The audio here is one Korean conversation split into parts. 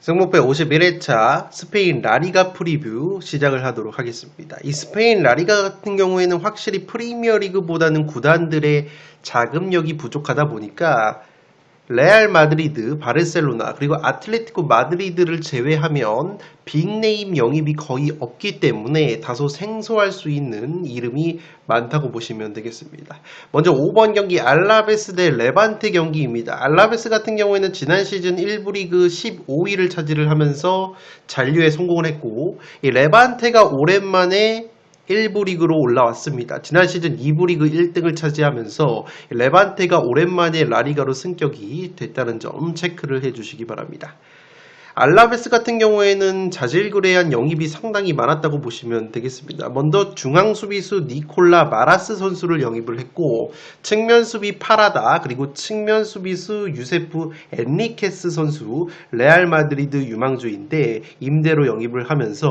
승무패 51회차 스페인 라리가 프리뷰 시작을 하도록 하겠습니다. 이 스페인 라리가 같은 경우에는 확실히 프리미어리그보다는 구단들의 자금력이 부족하다 보니까 레알 마드리드, 바르셀로나 그리고 아틀레티코 마드리드를 제외하면 빅네임 영입이 거의 없기 때문에 다소 생소할 수 있는 이름이 많다고 보시면 되겠습니다. 먼저 5번 경기 알라베스 대 레반테 경기입니다. 알라베스 같은 경우에는 지난 시즌 1부 리그 15위를 차지를 하면서 잔류에 성공을 했고, 이 레반테가 오랜만에 1부 리그로 올라왔습니다. 지난 시즌 2부 리그 1등을 차지하면서 레반테가 오랜만에 라리가로 승격이 됐다는 점 체크를 해주시기 바랍니다. 알라베스 같은 경우에는 자질구레한 영입이 상당히 많았다고 보시면 되겠습니다. 먼저 중앙 수비수 니콜라 마라스 선수를 영입을 했고, 측면 수비 파라다 그리고 측면 수비수 유세프 엔리케스 선수 레알 마드리드 유망주인데 임대로 영입을 하면서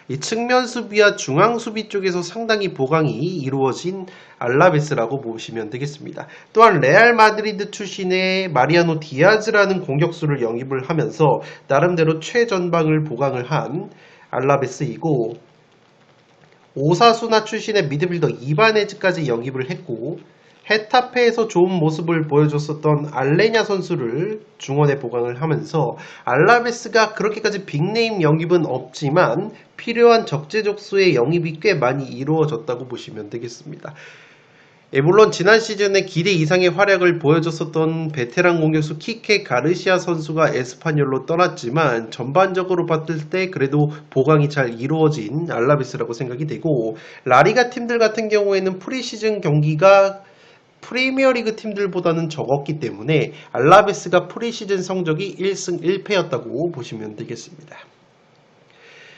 이 측면 수비와 중앙 수비 쪽에서 상당히 보강이 이루어진 알라베스라고 보시면 되겠습니다. 또한 레알 마드리드 출신의 마리아노 디아즈라는 공격수를 영입을 하면서 나름대로 최전방을 보강을 한 알라베스이고, 오사수나 출신의 미드필더 이바네즈까지 영입을 했고, 헤타페에서 좋은 모습을 보여줬었던 알레냐 선수를 중원에 보강을 하면서 알라베스가 그렇게까지 빅네임 영입은 없지만 필요한 적재적소의 영입이 꽤 많이 이루어졌다고 보시면 되겠습니다. 물론 지난 시즌에 기대 이상의 활약을 보여줬었던 베테랑 공격수 키케 가르시아 선수가 에스파뇰로 떠났지만 전반적으로 봤을 때 그래도 보강이 잘 이루어진 알라베스라고 생각이 되고, 라리가 팀들 같은 경우에는 프리시즌 경기가 프리미어리그 팀들보다는 적었기 때문에 알라베스가 프리시즌 성적이 1승 1패였다고 보시면 되겠습니다.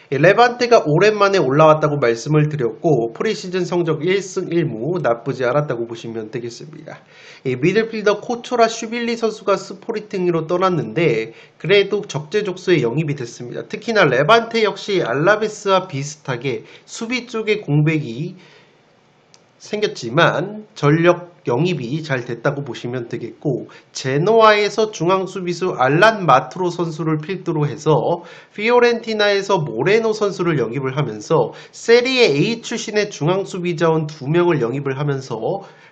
레반테가 오랜만에 올라왔다고 말씀을 드렸고, 프리시즌 성적 1승 1무 나쁘지 않았다고 보시면 되겠습니다. 미들필더 코초라 슈빌리 선수가 스포르팅으로 떠났는데 그래도 적재적소에 영입이 됐습니다. 특히나 레반테 역시 알라베스와 비슷하게 수비 쪽에 공백이 생겼지만 전력 영입이 잘 됐다고 보시면 되겠고, 제노아에서 중앙 수비수 알란 마트로 선수를 필두로 해서 피오렌티나에서 모레노 선수를 영입을 하면서 세리에 A 출신의 중앙 수비 자원 2명을 영입을 하면서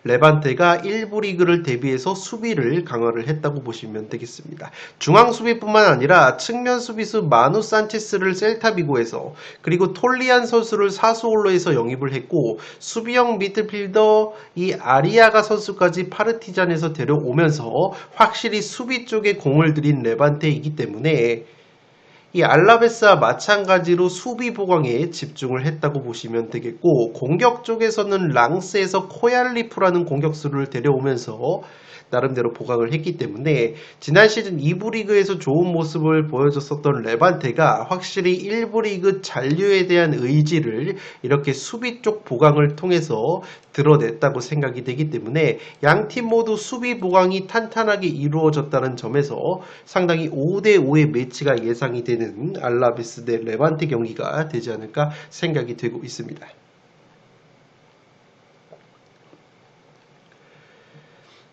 레반테가 1부 리그를 대비해서 수비를 강화를 했다고 보시면 되겠습니다. 중앙 수비뿐만 아니라 측면 수비수 마누 산체스를 셀타비고에서, 그리고 톨리안 선수를 사수올로에서 영입을 했고, 수비형 미드필더 이 아리아가 선수까지 파르티잔에서 데려오면서 확실히 수비 쪽에 공을 들인 레반테이기 때문에 이 알라베스와 마찬가지로 수비 보강에 집중을 했다고 보시면 되겠고, 공격 쪽에서는 랑스에서 코얄리프라는 공격수를 데려오면서 나름대로 보강을 했기 때문에 지난 시즌 2부 리그에서 좋은 모습을 보여줬었던 레반테가 확실히 1부 리그 잔류에 대한 의지를 이렇게 수비 쪽 보강을 통해서 드러냈다고 생각이 되기 때문에 양팀 모두 수비 보강이 탄탄하게 이루어졌다는 점에서 상당히 5대5의 매치가 예상이 되는 알라베스 대 레반테 경기가 되지 않을까 생각이 되고 있습니다.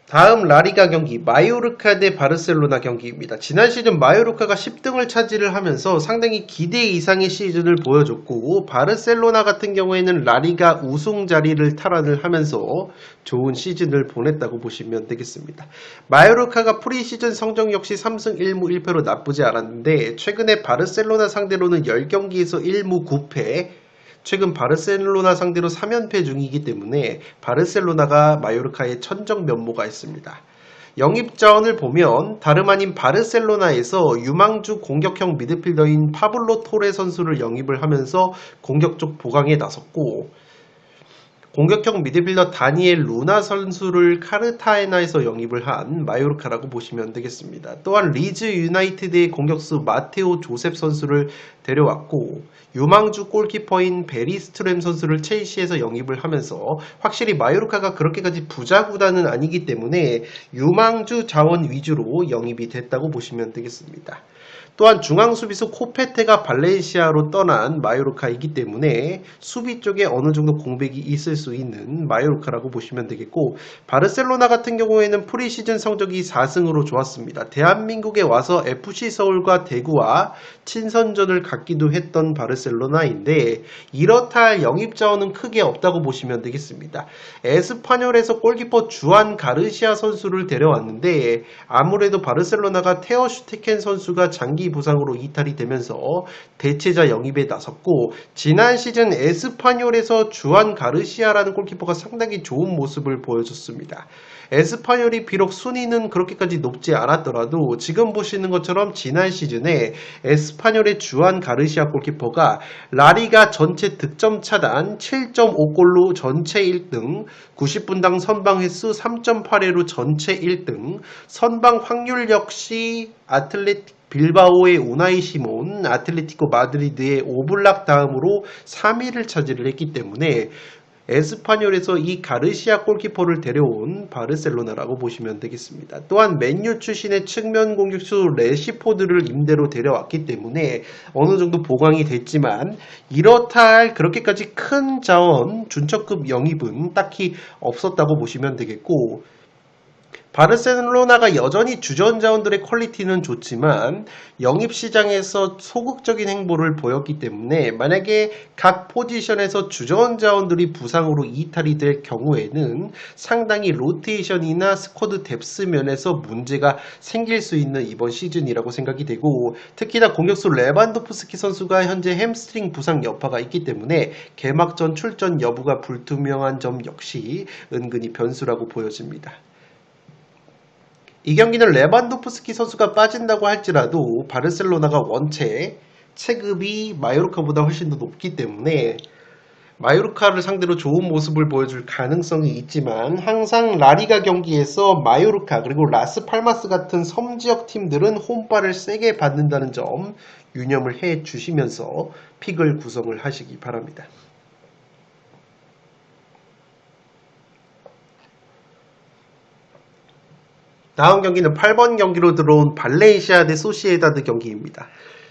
다음 라리가 경기 마요르카 대 바르셀로나 경기입니다. 지난 시즌 마요르카가 10등을 차지를 하면서 상당히 기대 이상의 시즌을 보여줬고, 바르셀로나 같은 경우에는 라리가 우승 자리를 탈환을 하면서 좋은 시즌을 보냈다고 보시면 되겠습니다. 마요르카가 프리시즌 성적 역시 3승 1무 1패로 나쁘지 않았는데 최근에 바르셀로나 상대로는 10경기에서 1무 9패, 최근 바르셀로나 상대로 3연패 중이기 때문에 바르셀로나가 마요르카의 천정 면모가 있습니다. 영입 자원을 보면 다름 아닌 바르셀로나에서 유망주 공격형 미드필더인 파블로 토레 선수를 영입을 하면서 공격 쪽 보강에 나섰고, 공격형 미드필더 다니엘 루나 선수를 카르타헤나에서 영입을 한 마요르카라고 보시면 되겠습니다. 또한 리즈 유나이티드의 공격수 마테오 조셉 선수를 데려왔고, 유망주 골키퍼인 베리스트램 선수를 첼시에서 영입을 하면서 확실히 마요르카가 그렇게까지 부자 구단은 아니기 때문에 유망주 자원 위주로 영입이 됐다고 보시면 되겠습니다. 또한 중앙 수비수 코페테가 발렌시아로 떠난 마요르카이기 때문에 수비 쪽에 어느 정도 공백이 있을 수 있는 마요르카라고 보시면 되겠고, 바르셀로나 같은 경우에는 프리시즌 성적이 4승으로 좋았습니다. 대한민국에 와서 FC 서울과 대구와 친선전을 갖기도 했던 바르셀로나인데 이렇다 할 영입 자원은 크게 없다고 보시면 되겠습니다. 에스파뇰에서 골키퍼 주안 가르시아 선수를 데려왔는데 아무래도 바르셀로나가 테어 슈테켄 선수가 장기 부상으로 이탈이 되면서 대체자 영입에 나섰고, 지난 시즌 에스파뇰에서 주안 가르시아라는 골키퍼가 상당히 좋은 모습을 보여줬습니다. 에스파뇰이 비록 순위는 그렇게까지 높지 않았더라도 지금 보시는 것처럼 지난 시즌에 에스파뇰의 주안 가르시아 골키퍼가 라리가 전체 득점 차단 7.5골로 전체 1등, 90분당 선방 횟수 3.8회로 전체 1등, 선방 확률 역시 아틀레틱 빌바오의 우나이 시몬, 아틀레티코 마드리드의 오블락 다음으로 3위를 차지를 했기 때문에 에스파뇰에서 이 가르시아 골키퍼를 데려온 바르셀로나라고 보시면 되겠습니다. 또한 맨유 출신의 측면 공격수 레시포드를 임대로 데려왔기 때문에 어느 정도 보강이 됐지만 이렇다 할 그렇게까지 큰 자원 준척급 영입은 딱히 없었다고 보시면 되겠고, 바르셀로나가 여전히 주전 자원들의 퀄리티는 좋지만 영입시장에서 소극적인 행보를 보였기 때문에 만약에 각 포지션에서 주전 자원들이 부상으로 이탈이 될 경우에는 상당히 로테이션이나 스쿼드 뎁스 면에서 문제가 생길 수 있는 이번 시즌이라고 생각이 되고, 특히나 공격수 레반도프스키 선수가 현재 햄스트링 부상 여파가 있기 때문에 개막전 출전 여부가 불투명한 점 역시 은근히 변수라고 보여집니다. 이 경기는 레반도프스키 선수가 빠진다고 할지라도 바르셀로나가 원체 체급이 마요르카보다 훨씬 더 높기 때문에 마요르카를 상대로 좋은 모습을 보여줄 가능성이 있지만, 항상 라리가 경기에서 마요르카 그리고 라스팔마스 같은 섬지역 팀들은 홈발을 세게 받는다는 점 유념을 해 주시면서 픽을 구성을 하시기 바랍니다. 다음 경기는 8번 경기로 들어온 발렌시아 대 소시에다드 경기입니다.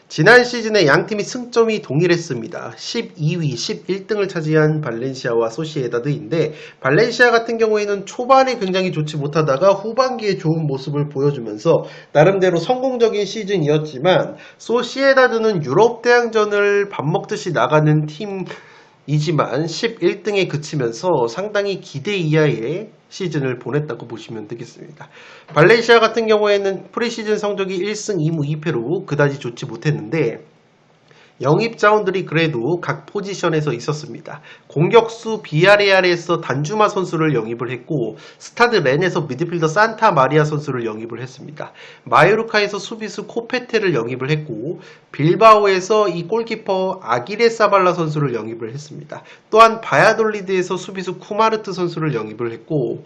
지난 시즌에 양팀이 승점이 동일했습니다. 12위, 11등을 차지한 발렌시아와 소시에다드인데, 발렌시아 같은 경우에는 초반에 굉장히 좋지 못하다가 후반기에 좋은 모습을 보여주면서 나름대로 성공적인 시즌이었지만, 소시에다드는 유럽 대항전을 밥 먹듯이 나가는 팀이지만 11등에 그치면서 상당히 기대 이하의 시즌을 보냈다고 보시면 되겠습니다. 발렌시아 같은 경우에는 프리시즌 성적이 1승 2무 2패로 그다지 좋지 못했는데 영입 자원들이 그래도 각 포지션에서 있었습니다. 공격수 비아레알에서 단주마 선수를 영입을 했고, 스타드 렌에서 미드필더 산타 마리아 선수를 영입을 했습니다. 마요르카에서 수비수 코페테를 영입을 했고, 빌바오에서 이 골키퍼 아기레사발라 선수를 영입을 했습니다. 또한 바야돌리드에서 수비수 쿠마르트 선수를 영입을 했고,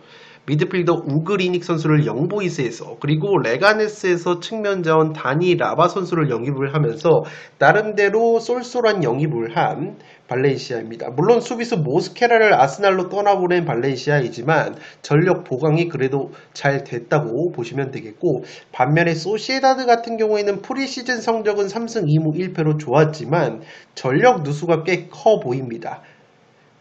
미드필더 우그리닉 선수를 영보이스에서, 그리고 레가네스에서 측면 자원 다니 라바 선수를 영입을 하면서 나름대로 쏠쏠한 영입을 한 발렌시아입니다. 물론 수비수 모스케라를 아스날로 떠나보낸 발렌시아이지만 전력 보강이 그래도 잘 됐다고 보시면 되겠고, 반면에 소시에다드 같은 경우에는 프리시즌 성적은 3승 2무 1패로 좋았지만 전력 누수가 꽤 커 보입니다.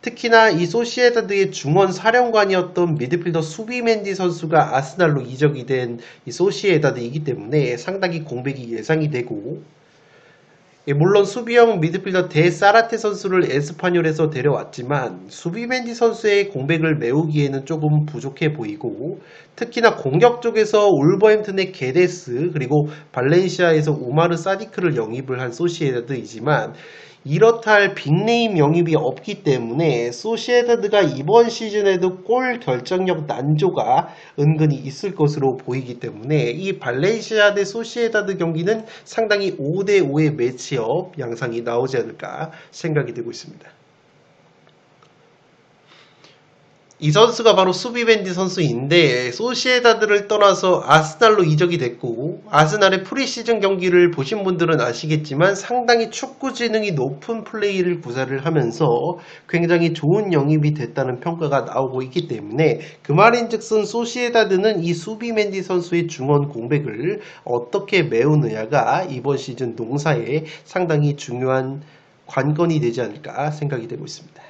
특히나 이 소시에다드의 중원 사령관이었던 미드필더 수비멘디 선수가 아스날로 이적이 된 이 소시에다드이기 때문에 상당히 공백이 예상이 되고, 물론 수비형 미드필더 데 사라테 선수를 에스파뇰에서 데려왔지만 수비멘디 선수의 공백을 메우기에는 조금 부족해 보이고, 특히나 공격 쪽에서 울버햄튼의 게데스 그리고 발렌시아에서 우마르 사디크를 영입을 한 소시에다드이지만 이렇다 할 빅네임 영입이 없기 때문에 소시에다드가 이번 시즌에도 골 결정력 난조가 은근히 있을 것으로 보이기 때문에 이 발렌시아 대 소시에다드 경기는 상당히 5대5의 매치업 양상이 나오지 않을까 생각이 되고 있습니다. 이 선수가 바로 수비벤디 선수인데 소시에다드를 떠나서 아스날로 이적이 됐고 아스날의 프리시즌 경기를 보신 분들은 아시겠지만 상당히 축구 지능이 높은 플레이를 구사를 하면서 굉장히 좋은 영입이 됐다는 평가가 나오고 있기 때문에 그 말인즉슨 소시에다드는 이 수비멘디 선수의 중원 공백을 어떻게 메우느냐가 이번 시즌 농사에 상당히 중요한 관건이 되지 않을까 생각이 되고 있습니다.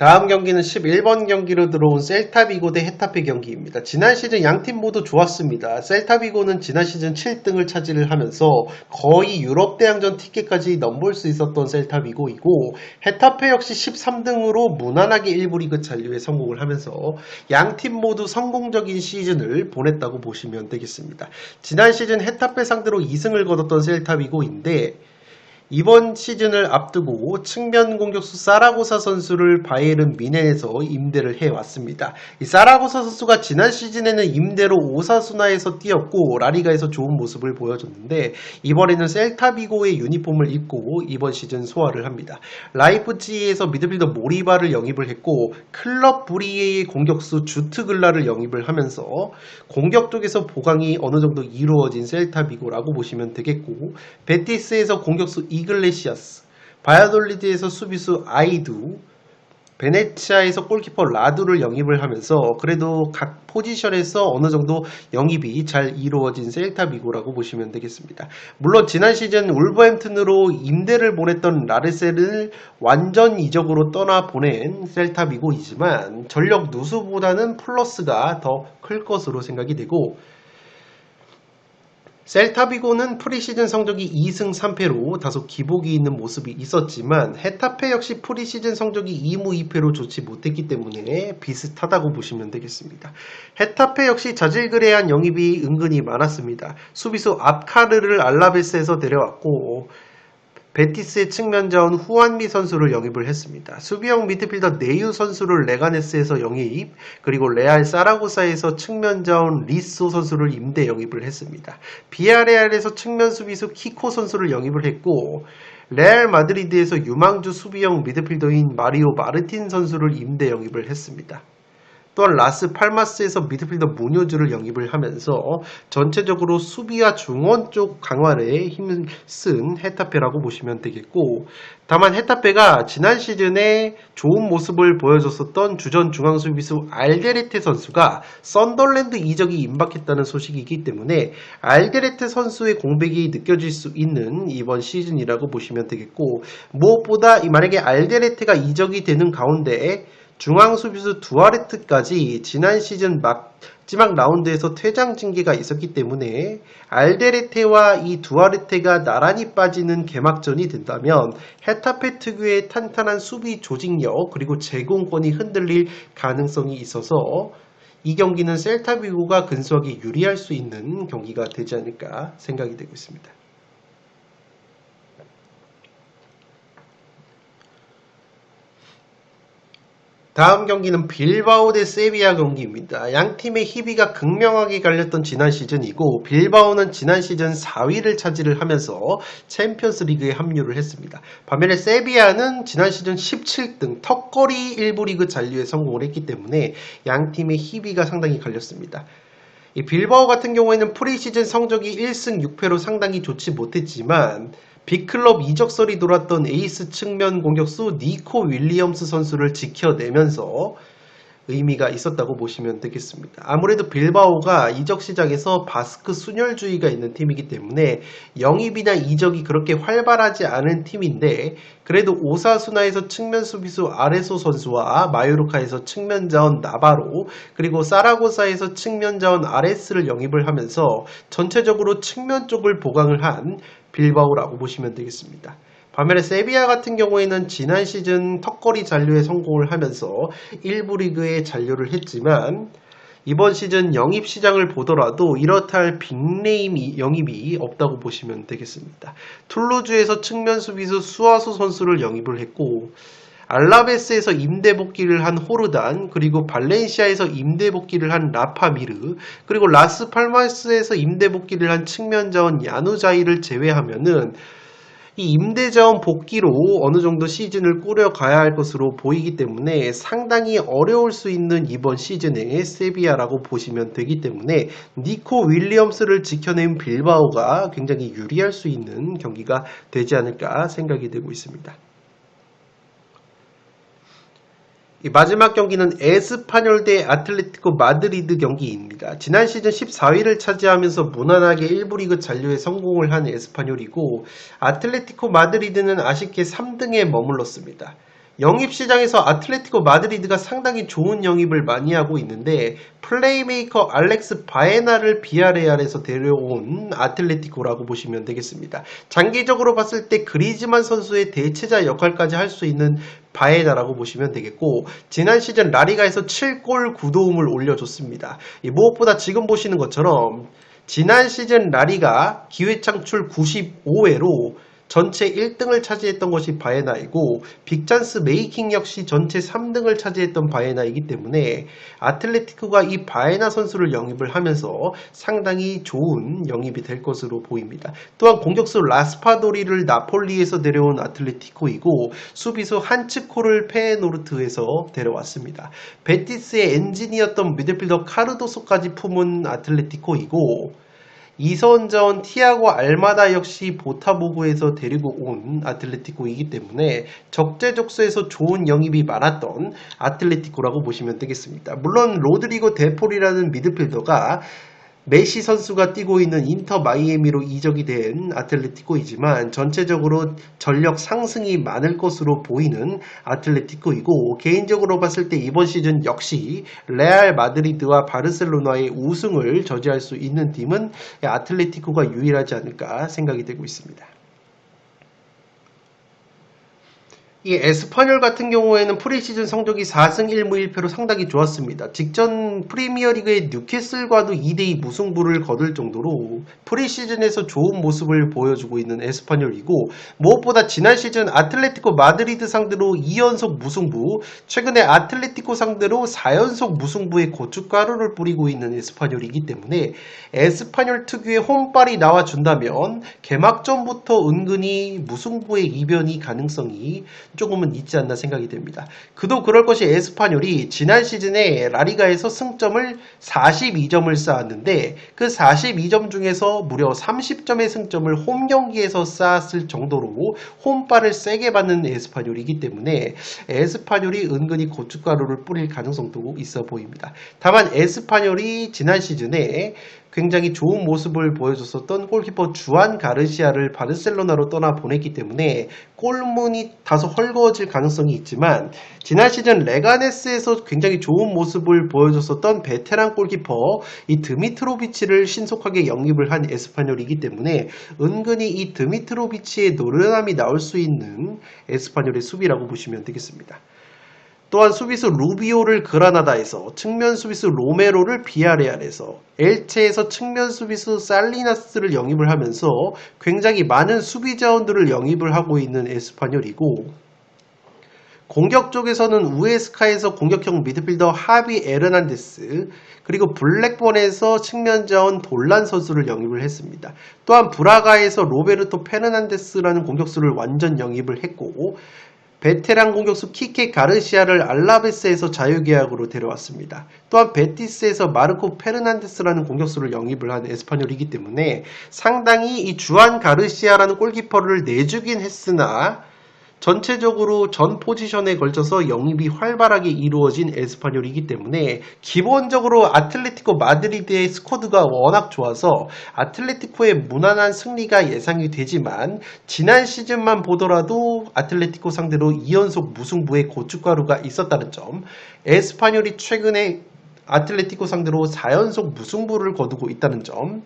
다음 경기는 11번 경기로 들어온 셀타비고 대 헤타페 경기입니다. 지난 시즌 양팀 모두 좋았습니다. 셀타비고는 지난 시즌 7등을 차지를 하면서 거의 유럽 대항전 티켓까지 넘볼 수 있었던 셀타비고이고 헤타페 역시 13등으로 무난하게 1부 리그 잔류에 성공을 하면서 양팀 모두 성공적인 시즌을 보냈다고 보시면 되겠습니다. 지난 시즌 헤타페 상대로 2승을 거뒀던 셀타비고인데 이번 시즌을 앞두고 측면 공격수 사라고사 선수를 바이에른 미넨에서 임대를 해왔습니다. 이 사라고사 선수가 지난 시즌에는 임대로 오사수나에서 뛰었고 라리가에서 좋은 모습을 보여줬는데 이번에는 셀타비고의 유니폼을 입고 이번 시즌 소화를 합니다. 라이프치히에서 미드필더 모리바를 영입을 했고 클럽 브리에의 공격수 주트글라를 영입을 하면서 공격 쪽에서 보강이 어느 정도 이루어진 셀타비고라고 보시면 되겠고 베티스에서 공격수 이글레시아스, 바야돌리드에서 수비수 아이두, 베네치아에서 골키퍼 라두를 영입을 하면서 그래도 각 포지션에서 어느 정도 영입이 잘 이루어진 셀타비고라고 보시면 되겠습니다. 물론 지난 시즌 울버햄튼으로 임대를 보냈던 라르셀을 완전 이적으로 떠나보낸 셀타비고이지만 전력 누수보다는 플러스가 더 클 것으로 생각이 되고 셀타비고는 프리시즌 성적이 2승 3패로 다소 기복이 있는 모습이 있었지만 헤타페 역시 프리시즌 성적이 2무 2패로 좋지 못했기 때문에 비슷하다고 보시면 되겠습니다. 헤타페 역시 자질그레한 영입이 은근히 많았습니다. 수비수 압카르를 알라베스에서 데려왔고 베티스의 측면 자원 후안미 선수를 영입을 했습니다. 수비형 미드필더 네유 선수를 레가네스에서 영입, 그리고 레알 사라고사에서 측면 자원 리소 선수를 임대 영입을 했습니다. 비아레알에서 측면 수비수 키코 선수를 영입을 했고 레알 마드리드에서 유망주 수비형 미드필더인 마리오 마르틴 선수를 임대 영입을 했습니다. 또한 라스 팔마스에서 미드필더 무뇨즈를 영입을 하면서 전체적으로 수비와 중원 쪽 강화에 힘을 쓴 헤타페라고 보시면 되겠고 다만 헤타페가 지난 시즌에 좋은 모습을 보여줬었던 주전 중앙 수비수 알데레테 선수가 썬덜랜드 이적이 임박했다는 소식이기 때문에 알데레테 선수의 공백이 느껴질 수 있는 이번 시즌이라고 보시면 되겠고 무엇보다 만약에 알데레테가 이적이 되는 가운데 중앙 수비수 두아레트까지 지난 시즌 마지막 라운드에서 퇴장 징계가 있었기 때문에 알데레테와 이 두아레테가 나란히 빠지는 개막전이 된다면 헤타페 특유의 탄탄한 수비 조직력 그리고 제공권이 흔들릴 가능성이 있어서 이 경기는 셀타비고가 근소하게 유리할 수 있는 경기가 되지 않을까 생각이 되고 있습니다. 다음 경기는 빌바오 대 세비야 경기입니다. 양 팀의 희비가 극명하게 갈렸던 지난 시즌이고 빌바오는 지난 시즌 4위를 차지를 하면서 챔피언스 리그에 합류를 했습니다. 반면에 세비야는 지난 시즌 17등 턱걸이 1부 리그 잔류에 성공을 했기 때문에 양 팀의 희비가 상당히 갈렸습니다. 이 빌바오 같은 경우에는 프리시즌 성적이 1승 6패로 상당히 좋지 못했지만 빅클럽 이적설이 돌았던 에이스 측면 공격수 니코 윌리엄스 선수를 지켜내면서 의미가 있었다고 보시면 되겠습니다. 아무래도 빌바오가 이적 시장에서 바스크 순혈주의가 있는 팀이기 때문에 영입이나 이적이 그렇게 활발하지 않은 팀인데 그래도 오사수나에서 측면 수비수 아레소 선수와 마요르카에서 측면 자원 나바로 그리고 사라고사에서 측면 자원 아레스를 영입을 하면서 전체적으로 측면 쪽을 보강을 한 빌바오라고 보시면 되겠습니다. 반면에 세비야 같은 경우에는 지난 시즌 턱걸이 잔류에 성공을 하면서 1부 리그에 잔류를 했지만 이번 시즌 영입 시장을 보더라도 이렇다 할 빅네임 영입이 없다고 보시면 되겠습니다. 툴루즈에서 측면 수비수 수아수 선수를 영입을 했고 알라베스에서 임대 복귀를 한 호르단, 그리고 발렌시아에서 임대 복귀를 한 라파미르, 그리고 라스 팔마스에서 임대 복귀를 한 측면 자원 야누자이를 제외하면은 이 임대자원 복귀로 어느 정도 시즌을 꾸려가야 할 것으로 보이기 때문에 상당히 어려울 수 있는 이번 시즌의 세비야라고 보시면 되기 때문에 니코 윌리엄스를 지켜낸 빌바오가 굉장히 유리할 수 있는 경기가 되지 않을까 생각이 되고 있습니다. 이 마지막 경기는 에스파뇰 대 아틀레티코 마드리드 경기입니다. 지난 시즌 14위를 차지하면서 무난하게 1부 리그 잔류에 성공을 한 에스파뇰이고 아틀레티코 마드리드는 아쉽게 3등에 머물렀습니다. 영입시장에서 아틀레티코 마드리드가 상당히 좋은 영입을 많이 하고 있는데 플레이메이커 알렉스 바에나를 비아레알에서 데려온 아틀레티코라고 보시면 되겠습니다. 장기적으로 봤을 때 그리즈만 선수의 대체자 역할까지 할 수 있는 바에나라고 보시면 되겠고 지난 시즌 라리가에서 7골 9도움을 올려줬습니다. 무엇보다 지금 보시는 것처럼 지난 시즌 라리가 기회창출 95회로 전체 1등을 차지했던 것이 바에나이고 빅찬스 메이킹 역시 전체 3등을 차지했던 바에나이기 때문에 아틀레티코가 이 바에나 선수를 영입을 하면서 상당히 좋은 영입이 될 것으로 보입니다. 또한 공격수 라스파도리를 나폴리에서 데려온 아틀레티코이고 수비수 한츠코를 페에노르트에서 데려왔습니다. 베티스의 엔진이었던 미드필더 카르도소까지 품은 아틀레티코이고 이선전 티아고 알마다 역시 보타보그에서 데리고 온 아틀레티코이기 때문에 적재적소에서 좋은 영입이 많았던 아틀레티코라고 보시면 되겠습니다. 물론 로드리고 데폴이라는 미드필더가 메시 선수가 뛰고 있는 인터 마이애미로 이적이 된 아틀레티코이지만 전체적으로 전력 상승이 많을 것으로 보이는 아틀레티코이고 개인적으로 봤을 때 이번 시즌 역시 레알 마드리드와 바르셀로나의 우승을 저지할 수 있는 팀은 아틀레티코가 유일하지 않을까 생각이 되고 있습니다. 이 에스파뇰 같은 경우에는 프리시즌 성적이 4승 1무 1패로 상당히 좋았습니다. 직전 프리미어리그의 뉴캐슬과도 2대2 무승부를 거둘 정도로 프리시즌에서 좋은 모습을 보여주고 있는 에스파뇰이고 무엇보다 지난 시즌 아틀레티코 마드리드 상대로 2연속 무승부, 최근에 아틀레티코 상대로 4연속 무승부의 고춧가루를 뿌리고 있는 에스파뇰이기 때문에 에스파뇰 특유의 홈발이 나와준다면 개막전부터 은근히 무승부의 이변이 가능성이 조금은 있지 않나 생각이 됩니다. 그도 그럴 것이 에스파뇰이 지난 시즌에 라리가에서 승점을 42점을 쌓았는데 그 42점 중에서 무려 30점의 승점을 홈 경기에서 쌓았을 정도로 홈발을 세게 받는 에스파뇰이기 때문에 에스파뇰이 은근히 고춧가루를 뿌릴 가능성도 있어 보입니다. 다만 에스파뇰이 지난 시즌에 굉장히 좋은 모습을 보여줬었던 골키퍼 주안 가르시아를 바르셀로나로 떠나보냈기 때문에 골문이 다소 헐거워질 가능성이 있지만 지난 시즌 레가네스에서 굉장히 좋은 모습을 보여줬었던 베테랑 골키퍼 이 드미트로비치를 신속하게 영입을 한 에스파뇰이기 때문에 은근히 이 드미트로비치의 노련함이 나올 수 있는 에스파뇰의 수비라고 보시면 되겠습니다. 또한 수비수 루비오를 그라나다에서, 측면 수비수 로메로를 비아레알에서, 엘체에서 측면 수비수 살리나스를 영입을 하면서 굉장히 많은 수비 자원들을 영입을 하고 있는 에스파뇰이고 공격 쪽에서는 우에스카에서 공격형 미드필더 하비 에르난데스 그리고 블랙본에서 측면 자원 돌란 선수를 영입을 했습니다. 또한 브라가에서 로베르토 페르난데스라는 공격수를 완전 영입을 했고 베테랑 공격수 키케 가르시아를 알라베스에서 자유계약으로 데려왔습니다. 또한 베티스에서 마르코 페르난데스라는 공격수를 영입을 한 에스파뇰이기 때문에 상당히 이 주안 가르시아라는 골키퍼를 내주긴 했으나 전체적으로 전 포지션에 걸쳐서 영입이 활발하게 이루어진 에스파뇰이기 때문에 기본적으로 아틀레티코 마드리드의 스쿼드가 워낙 좋아서 아틀레티코의 무난한 승리가 예상이 되지만 지난 시즌만 보더라도 아틀레티코 상대로 2연속 무승부의 고춧가루가 있었다는 점, 에스파뇰이 최근에 아틀레티코 상대로 4연속 무승부를 거두고 있다는 점,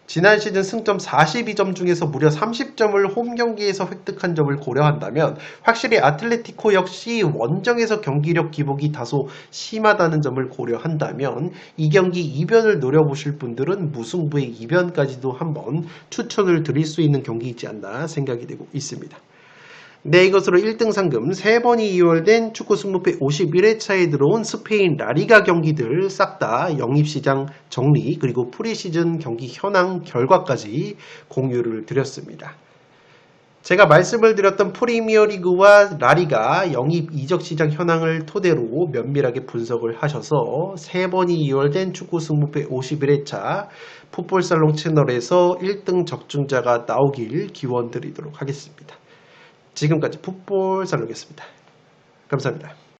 지난 시즌 승점 42점 중에서 무려 30점을 홈 경기에서 획득한 점을 고려한다면 확실히 아틀레티코 역시 원정에서 경기력 기복이 다소 심하다는 점을 고려한다면 이 경기 이변을 노려보실 분들은 무승부의 이변까지도 한번 추천을 드릴 수 있는 경기이지 않나 생각이 되고 있습니다. 네, 이것으로 1등 상금 3번이 이월된 축구 승부패 51회차에 들어온 스페인 라리가 경기들 싹 다 영입시장 정리 그리고 프리시즌 경기 현황 결과까지 공유를 드렸습니다. 제가 말씀을 드렸던 프리미어리그와 라리가 영입 이적 시장 현황을 토대로 면밀하게 분석을 하셔서 3번이 이월된 축구 승부패 51회차 풋볼살롱 채널에서 1등 적중자가 나오길 기원 드리도록 하겠습니다. 지금까지 풋볼살롱이었습니다. 감사합니다.